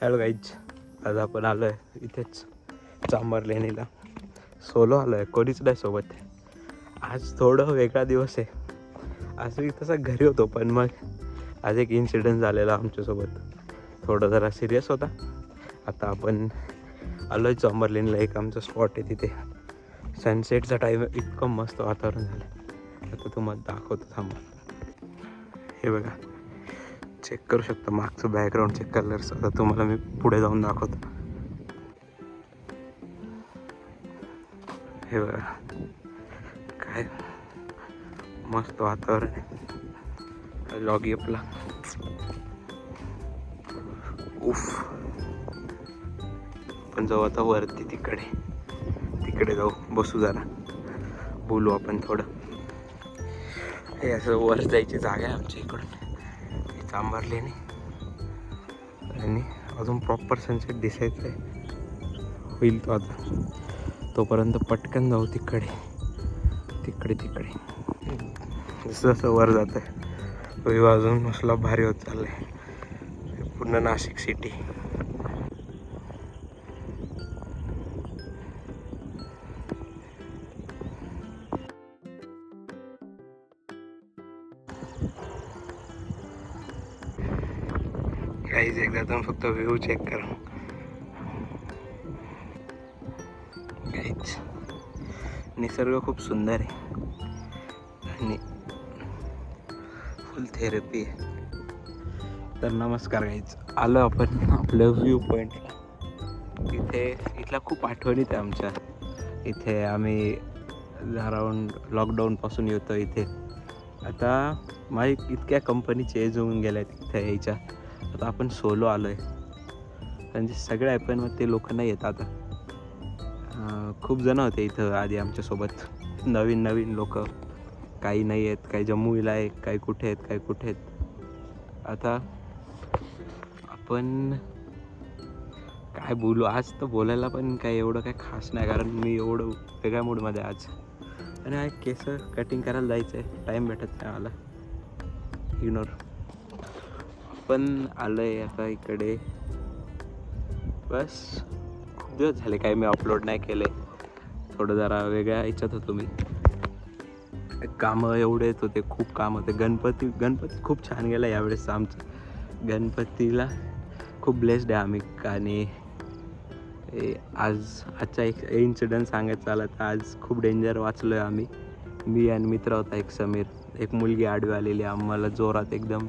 Hello guys, आज आपण आलो आहे इथेच चांभार लेणीला. सोलो आलो आहे, कोणीच नाही सोबत. आज थोडं वेगळा दिवस आहे. आज मी तसं घरी होतो, पण मग आज एक इन्सिडेंट झालेला आमच्यासोबत. थोडं जरा सिरियस होता. आता आपण आलो आहे चांभार लेणीला. एक आमचा स्पॉट आहे तिथे. सनसेटचा टाईम, इतकं मस्त वातावरण झालं. आता तुम्हाला दाखवतो, थांबा. हे बघा, चेक करू शकता मागचं बॅकग्राऊंडचे कलर्स. आता तुम्हाला मी पुढे जाऊन दाखवतो. हे बघा, काय मस्त वातावरण आहे. लॉगी आपला उफ. पण जाऊ आता वरती, तिकडे जाऊ, बसू, जरा बोलू आपण थोडं. हे असं वर जायची जागा आहे आमच्या इकडून, चांभार लेणी. आणि अजून प्रॉपर सनसेट दिसायचं आहे, होईल तो आता. तोपर्यंत पटकन जाऊ तिकडे. जसं जसं वर जातं आहे व्ह्यू अजून मसला भारी होत चाललं आहे. पूर्ण नाशिक सिटी. काहीच एकदा तुम्ही फक्त व्ह्यू चेक करा. काहीच निसर्ग खूप सुंदर आहे आणि फुल थेरपी आहे. तर नमस्कार गाईज, आलो आपण आपल्या व्ह्यू पॉईंटला. इथल्या खूप आठवणीत आहे आमच्या. इथे आम्ही अराऊंड लॉकडाऊनपासून येतो इथे. आता माझी इतक्या कंपनी चेंज होऊन गेल्या आहेत इथे यायच्या. आता आपण सोलो आलो आहे. म्हणजे सगळ्या ॲपमध्ये ते लोक नाही येत आता. खूप जणं होते इथं आधी आमच्यासोबत, नवीन लोक. काही नाही आहेत, काही जम्मूला आहे, काही कुठे आहेत. आता आपण काय बोलू आज, तर बोलायला पण काही एवढं काही खास नाही, कारण मी एवढं वेगळ्या मूडमध्ये आज. आणि केस कटिंग करायला जायचं आहे, टाईम भेटत नाही मला. इग्नोर. पण आलं आहे आता इकडे. बस खूप दिवस झाले काही मी अपलोड नाही केले. थोडं जरा वेगळ्या ह्याच्यात होतो मी. कामं एवढे येत होते, खूप काम होते. गणपती खूप छान गेला यावेळेस आमचं. गणपतीला खूप ब्लेस्ड आहे आम्ही. आणि आजचा एक इन्सिडेंट सांगायचं झालं तर आज खूप डेंजर वाचलो आहे आम्ही. मी आणि मित्र होता एक समीर. एक मुलगी आडवी आलेली आम्हाला जोरात एकदम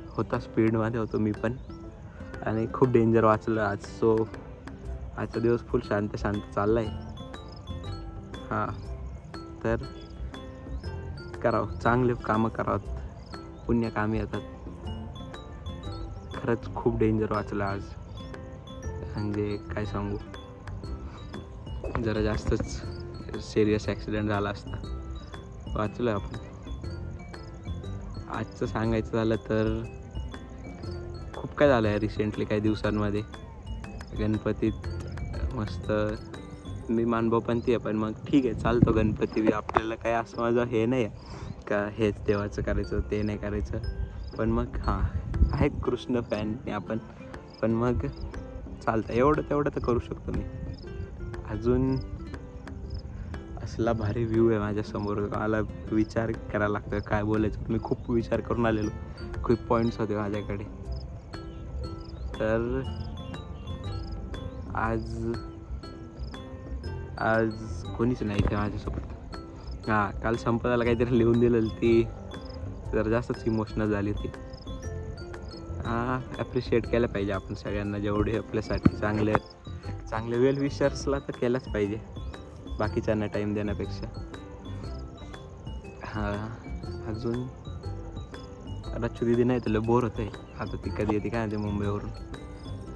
होता, स्पीडमध्ये होतो मी पण. आणि खूप डेंजर वाचलं आज. सो आजचा दिवस फुल शांत चालला आहे. हां, तर करावं, चांगले कामं करावं, पुण्य कामी येतात. खरंच खूप डेंजर वाचलं आज. म्हणजे काय सांगू, जरा जास्तच सिरियस ॲक्सिडेंट झाला असता. वाचलं आपण. आजचं सांगायचं झालं तर खूप काय झालं आहे रिसेंटली, काही दिवसांमध्ये. गणपतीत मस्त मी मानभावपंथी आहे, पण मग ठीक आहे, चालतो गणपती. आपल्याला काय असं माझं हे नाही आहे का हेच देवाचं करायचं ते नाही करायचं. पण मग हां, आहे कृष्ण फॅन आपण. पण मग चालतं, एवढं तेवढं तर करू शकतो मी. अजून असला भारी व्ह्यू आहे माझ्यासमोर, मला विचार करायला लागतं काय बोलायचं. मी खूप विचार करून आलेलो, खूप पॉईंट्स होते माझ्याकडे. तर आज कोणीच नाही इथे माझ्यासोबत. हां, काल संपदाला काहीतरी लिहून दिलेलं, ती जरा जास्तच इमोशनल झाली होती. ॲप्रिशिएट केलं पाहिजे आपण सगळ्यांना, जेवढे आपल्यासाठी चांगले वेल विशर्सला तर केलंच पाहिजे, बाकीच्यांना टाईम देण्यापेक्षा. अजून रच्चू दिदी नाही तुला बोर होतं आहे. आता ती कधी येते काय म्हणते मुंबईवरून,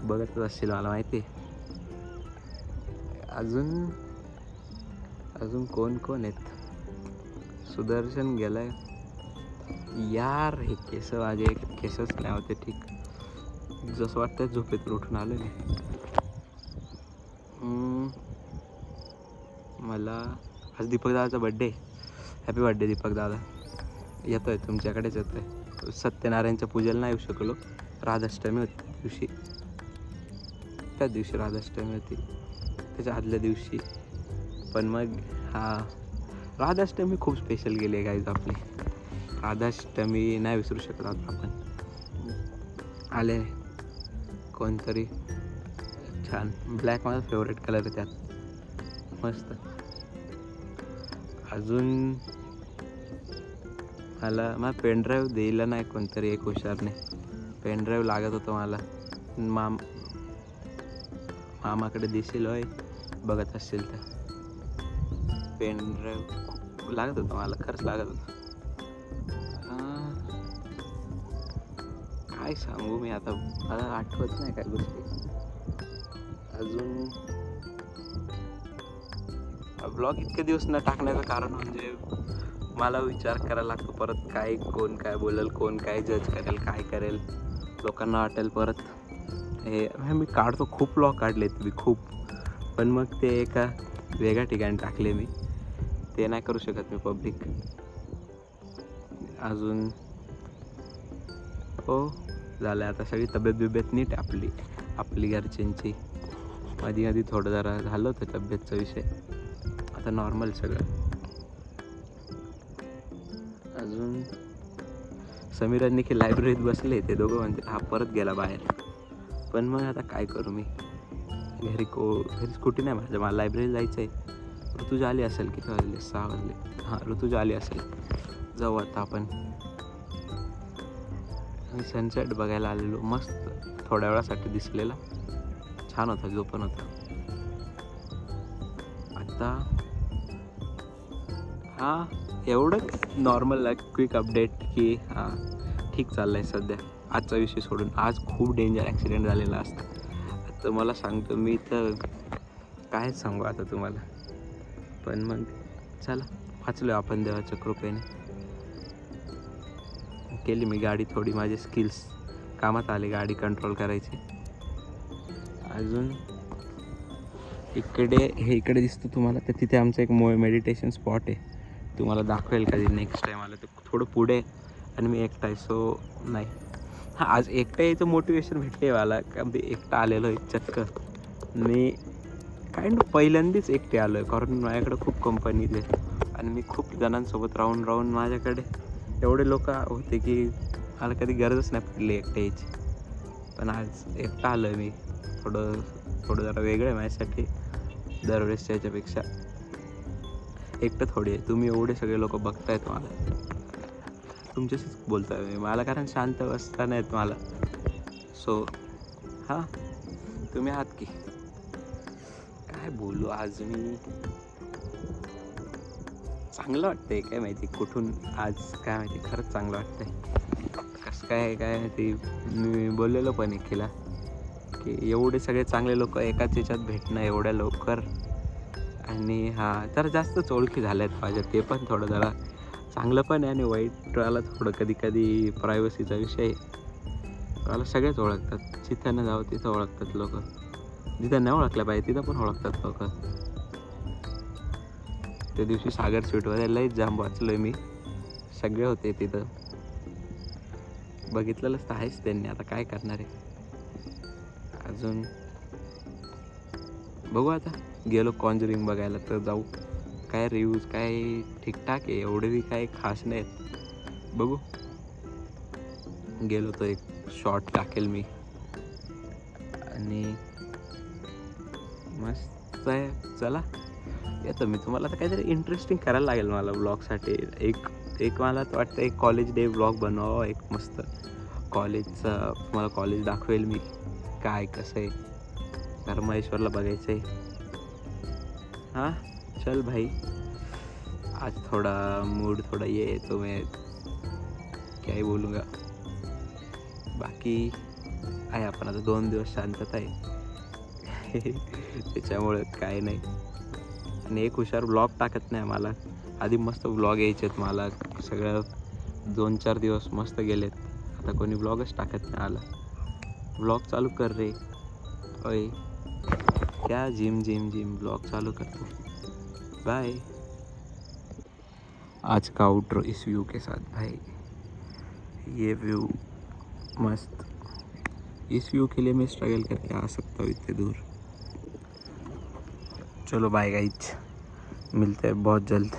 बघतच असशील मला माहिती आहे. अजून कोण आहेत. सुदर्शन गेलाय यार. हे केस माझे केसच नाही होते ठीक. जसं वाटतं झोपेतून उठून आलो मी. मला आज दीपक दादाचा बड्डे. हॅपी बड्डे दीपक दादा. येतोय तुमच्याकडेच येतोय. सत्यनारायणच्या पूजेला नाही येऊ शकलो, राधाष्टमी होती त्या दिवशी. त्याच दिवशी राधाष्टमी होती, त्याच्या आदल्या दिवशी. पण मग हा राधाष्टमी खूप स्पेशल गेली आहे गाईज आपली. राधाष्टमी नाही विसरू शकत आता आपण. आले कोणतरी छान ब्लॅक माझा फेवरेट कलर आहे त्यात, मस्त. अजून मला पेनड्राईव्ह द्यायला नाही कोणतरी एक हुशारने. पेनड्राईव्ह लागत होतं मला. मामाकडे दिसेल होय बघत असेल तर. पेनड्राईव्ह खूप लागत होतं मला, खरंच लागत होतं. काय सांगू मी आता, मला आठवत नाही काय गोष्टी. अजून ब्लॉग इतके दिवस न टाकण्याचं कारण म्हणजे मला विचार करायला लागतो परत, काय कोण काय बोलेल, कोण काय जज करेल, काय करेल, लोकांना वाटेल परत. हे मी काढतो, खूप ब्लॉग काढलेत मी खूप, पण मग ते एका वेगळ्या ठिकाणी टाकले मी, ते नाही करू शकत मी पब्लिक. अजून हो झालं आता सगळी तब्येत बिब्येत नीट आहे आपली घरच्यांची. आधी थोडं जरा झालं होतं तब्येतचा विषय, आता नॉर्मल सगळं. अजून समीर आणि निखिल लायब्ररीत बसले, ते दोघं म्हणते हा परत गेला बाहेर. पण मग आता काय करू मी, घरी स्कूटी नाही माझ्या, मला लायब्ररीला जायचं आहे. ऋतुजा आली असेल, किती वाजले, 6 वाजले. हां ऋतुजा आली असेल, जाऊ आता आपण. सनसेट बघायला आलेलो, मस्त थोड्या वेळासाठी दिसलेला, छान होता, जो पण होता. आता एवढंच नॉर्मल क्विक अपडेट की ठीक चाललं आहे सध्या. आजचा विषय सोडून, आज खूप डेंजर ॲक्सिडेंट झालेला असता. आता मला सांगतो मी तर काय सांगू आता तुम्हाला. पण मग चला, वाचलो आपण देवाच्या कृपेने. केली मी गाडी थोडी, माझे स्किल्स कामात आले गाडी कंट्रोल करायचे. अजून इकडे दिसतं तुम्हाला, तर तिथे आमचं एक मेडिटेशन स्पॉट आहे, तुम्हाला दाखवेल कधी नेक्स्ट टाईम आलं. ते थोडं पुढे आणि मी एकटा आहे, सो नाही. आज एकटा यायचं मोटिवेशन भेटले मला, का मी एकटा आलेलो आहे चक्क. मी पहिल्यांदाच एकटे आलो आहे, कारण माझ्याकडे खूप कंपनीज आहे आणि मी खूप जणांसोबत राहून माझ्याकडे एवढे लोक होते की मला कधी गरजच नाही पडली एकटे यायची. पण आज एकटा आलो आहे मी, थोडं जरा वेगळं आहे माझ्यासाठी दरवेळेसच्या याच्यापेक्षा. एकटं थोडी आहे, तुम्ही एवढे सगळे लोक बघतायत मला, तुमच्याशीच बोलतोय मी, मला कारण शांत बसता नाहीत मला. सो तुम्ही आहात की. काय बोलू आज मी, चांगलं वाटतंय काय माहिती कुठून आज, काय माहिती खरंच चांगलं वाटतंय. कसं काय माहिती. मी बोललेलो पण एकीला की एवढे सगळे चांगले लोक एकाच याच्यात भेटणं एवढ्या लवकर, आणि जरा जास्तच ओळखी झाल्या आहेत माझ्या. ते पण थोडं जरा चांगलं पण आहे आणि वाईटवाला थोडं कधी प्रायव्हसीचा विषय. मला सगळेच ओळखतात, जिथं न जावं तिथं ओळखतात लोक, जिथं नाही ओळखलं पाहिजे तिथं पण ओळखतात लोक. त्या दिवशी सागर स्वीटवर लईच जाम वाचलोय मी, सगळे होते तिथं, बघितलेलंच तर आहेच त्यांनी, आता काय करणार आहे. अजून बघू, आता गेलो कॉन्जरिंग बघायला तर जाऊ. काय रिव्ह्यूज काय ठीकठाक आहे, एवढे बी काय खास नाहीत. बघू, गेलो तो एक शॉर्ट टाकेल मी, आणि मस्त आहे. चला येतो मी, तुम्हाला तर काहीतरी इंटरेस्टिंग करायला लागेल मला ब्लॉगसाठी. एक मला तर वाटतं एक कॉलेज डे ब्लॉग बनवावा, एक मस्त कॉलेजचा. तुम्हाला कॉलेज दाखवेल मी काय कसं आहे, कारण महेश्वरला बघायचं आहे. चल भाई, आज थोड़ा मूड थोड़ा ये है तो मैं क्या ही बोलूँगा. बाकी आहे, आपण आता 2 दिवस शांतता आहे त्याच्यामुळे काय नाही. आणि एक हुशार ब्लॉग टाकत नाही मला, आधी मस्त ब्लॉग यायचेत मला, सगळं 2-4 दिवस मस्त गेलेत. आता कोणी ब्लॉगच टाकत नाही आला. ब्लॉग चालू कर रे, ओए क्या जिम ब्लॉग चालू करतो. बाय. आज का आउटरो इस व्यू के साथ भाई, ये व्यू मस्त. इस व्यू के लिए मैं स्ट्रगल करके आ सकता हूँ इतने दूर। चलो बाय गाइज, मिलते हैं बहुत जल्द।